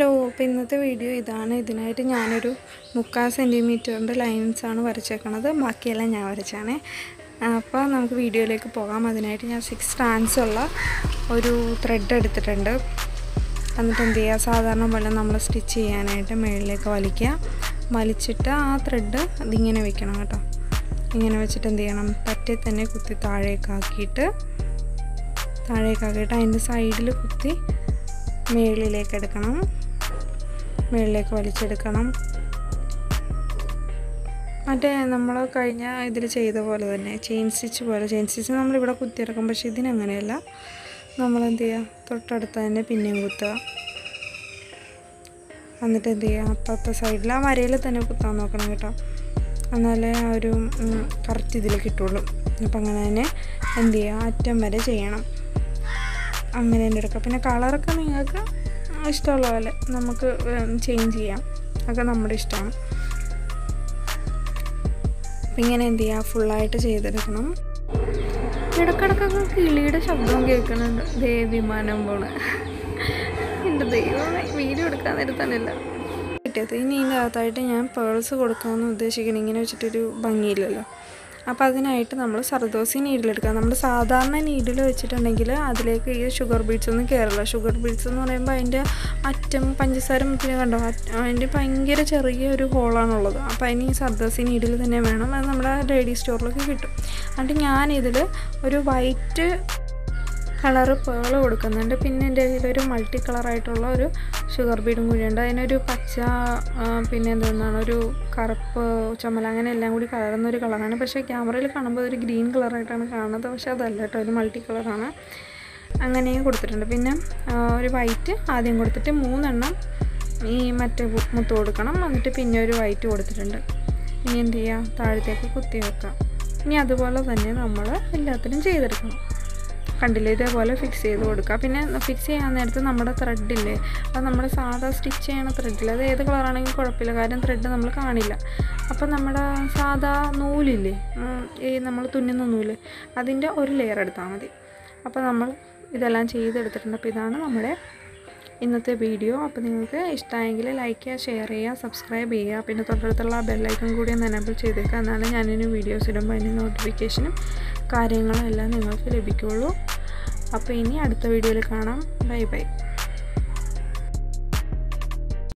Hello, അപ്പോൾ ഇന്നത്തെ video ഇതാണ്. ഇതിനായിട്ട് ഞാനൊരു 3/4 സെൻറ്റിമീറ്ററിൻ്റെ ലൈൻസാണ് വരച്ചേക്കണത്. ബാക്കിയെല്ലാം ഞാൻ വരച്ചാണ്. അപ്പോൾ നമുക്ക് വീഡിയോയിലേക്ക് പോകാം. അതിനായിട്ട് ഞാൻ 6 strands ഉള്ള ഒരു ത്രെഡ് എടുത്തിട്ടുണ്ട്. എന്നിട്ട് എന്ത് ചെയ്യുക, സാധാരണ പോലെ നമ്മൾ സ്റ്റിച്ച് ചെയ്യാനായിട്ട് മുകളിലേക്ക് വലിച്ചിട്ട് ആ ത്രെഡ് അതിങ്ങനെ വെക്കണം കേട്ടോ. ഇങ്ങനെ വെച്ചിട്ട് എന്ത് ചെയ്യണം, പറ്റേ തന്നെ കുത്തി താഴേക്കാക്കിയിട്ട് അതിൻ്റെ സൈഡിൽ കുത്തി മുകളിലേക്ക് എടുക്കണം, മുകളിലേക്ക് വലിച്ചെടുക്കണം. മറ്റേ നമ്മൾ കഴിഞ്ഞ ഇതിൽ ചെയ്ത പോലെ തന്നെ ചെയിൻ സ്റ്റിച്ച് നമ്മളിവിടെ കുത്തിയിറക്കും. പക്ഷേ ഇതിനങ്ങനെയല്ല, നമ്മളെന്ത് ചെയ്യുക, തൊട്ടടുത്ത് തന്നെ പിന്നെയും കുത്തുക. എന്നിട്ട് എന്ത് ചെയ്യുക, അപ്പുറത്തെ സൈഡിൽ ആ വരയിൽ തന്നെ കുത്താൻ നോക്കണം കേട്ടോ, എന്നാലേ ആ ഒരു കറക്റ്റ് ഇതിൽ കിട്ടുള്ളൂ. അപ്പം അങ്ങനെ തന്നെ എന്ത് ചെയ്യുക, അറ്റം വരെ ചെയ്യണം. അങ്ങനെ തന്നെ എടുക്കുക. പിന്നെ കളറൊക്കെ നിങ്ങൾക്ക് ഇഷ്ടമുള്ള പോലെ നമുക്ക് ചേഞ്ച് ചെയ്യാം, അതൊക്കെ നമ്മുടെ ഇഷ്ടമാണ്. അപ്പം ഇങ്ങനെ എന്ത് ചെയ്യുക, ഫുള്ളായിട്ട് ചെയ്തെടുക്കണം. ഇടക്കിടക്കൊക്കെ കിളിയുടെ ശബ്ദവും കേൾക്കുന്നുണ്ട്. വിമാനം പോണ്. എൻ്റെ ദൈവമേ, വീഡിയോ എടുക്കാൻ നേരത്തന്നില്ല കിട്ടിയത്. ഇനി ഇതിൻ്റെ അകത്തായിട്ട് ഞാൻ പേൾസ് കൊടുക്കാമെന്ന് ഉദ്ദേശിക്കണം. ഇങ്ങനെ വെച്ചിട്ടൊരു ഭംഗിയില്ലല്ലോ. അപ്പോൾ അതിനായിട്ട് നമ്മൾ സർദോസി നീഡിലെടുക്കുക. നമ്മൾ സാധാരണ നീഡിൽ വെച്ചിട്ടുണ്ടെങ്കിൽ അതിലേക്ക് ഈ ഷുഗർ ബീഡ്സ് ഒന്നും കയറില്ല. ഷുഗർ ബീഡ്സ് എന്ന് പറയുമ്പോൾ അതിൻ്റെ അറ്റം പഞ്ചസാര മുറ്റിനെ കണ്ടോ, അതിൻ്റെ ഭയങ്കര ചെറിയൊരു ഹോളാണുള്ളത്. അപ്പോൾ അതിന് ഈ സർദോസി നീഡിൽ തന്നെ വേണം. അത് നമ്മുടെ റെഡി സ്റ്റോറിലൊക്കെ കിട്ടും. എന്നിട്ട് ഞാനിതിൽ ഒരു വൈറ്റ് കളറ് പേള് കൊടുക്കുന്നുണ്ട്. പിന്നെ എൻ്റെ കയ്യിലൊരു മൾട്ടി കളറായിട്ടുള്ള ഒരു ഷുഗർ ബീഡും കൂടിയുണ്ട്. അതിനൊരു പച്ച, പിന്നെ എന്താണ്, ഒരു കറുപ്പ്, ചുമല, അങ്ങനെ എല്ലാം കൂടി കലർന്നൊരു കളറാണ്. പക്ഷേ ക്യാമറയിൽ കാണുമ്പോൾ ഒരു ഗ്രീൻ കളറായിട്ടാണ് കാണുന്നത്. പക്ഷേ അതല്ല കേട്ടോ, ഒരു മൾട്ടി കളറാണ്. അങ്ങനെയും കൊടുത്തിട്ടുണ്ട്. പിന്നെ ഒരു വൈറ്റ് ആദ്യം കൊടുത്തിട്ട് 3 എണ്ണം ഈ മറ്റേ മുത്ത് കൊടുക്കണം. എന്നിട്ട് പിന്നെ ഒരു വൈറ്റ് കൊടുത്തിട്ടുണ്ട്. ഇനി എന്ത് ചെയ്യുക, താഴത്തേക്ക് കുത്തി വെക്കാം. ഇനി അതുപോലെ തന്നെ നമ്മൾ എല്ലാത്തിനും ചെയ്തെടുക്കണം. കണ്ടില്ലേ, ഇതേപോലെ ഫിക്സ് ചെയ്ത് കൊടുക്കുക. പിന്നെ ഫിക്സ് ചെയ്യാൻ നേരത്ത് നമ്മുടെ ത്രെഡില്ലേ, അത് നമ്മുടെ സാധാ സ്റ്റിച്ച് ചെയ്യണ ത്രെഡില്ല, അത് ഏത് കളറാണെങ്കിലും കുഴപ്പമില്ല, കാര്യം ത്രെഡ് നമ്മൾ കാണില്ല. അപ്പം നമ്മുടെ സാധാ നൂലില്ലേ, ഈ നമ്മൾ തുന്നുന്ന നൂല്, അതിൻ്റെ ഒരു ലെയർ എടുത്താൽ മതി. അപ്പോൾ നമ്മൾ ഇതെല്ലാം ചെയ്തെടുത്തിട്ടുണ്ട്. അപ്പോൾ ഇതാണ് നമ്മുടെ ഇന്നത്തെ വീഡിയോ. അപ്പോൾ നിങ്ങൾക്ക് ഇഷ്ടമായെങ്കിൽ ലൈക്ക് ചെയ്യുക, ഷെയർ ചെയ്യുക, സബ്സ്ക്രൈബ് ചെയ്യുക. പിന്നെ തൊട്ടടുത്തുള്ള ബെല്ലൈക്കൺ കൂടി ഒന്ന് എനേബിൾ ചെയ്തേക്കുക. എന്നാണ് ഞാനിനി വീഡിയോസ് ഇടുമ്പോൾ അതിന് നോട്ടിഫിക്കേഷനും കാര്യങ്ങളും എല്ലാം നിങ്ങൾക്ക് ലഭിക്കുകയുള്ളൂ. അപ്പോൾ ഇനി അടുത്ത വീഡിയോയിൽ കാണാം. Bye bye.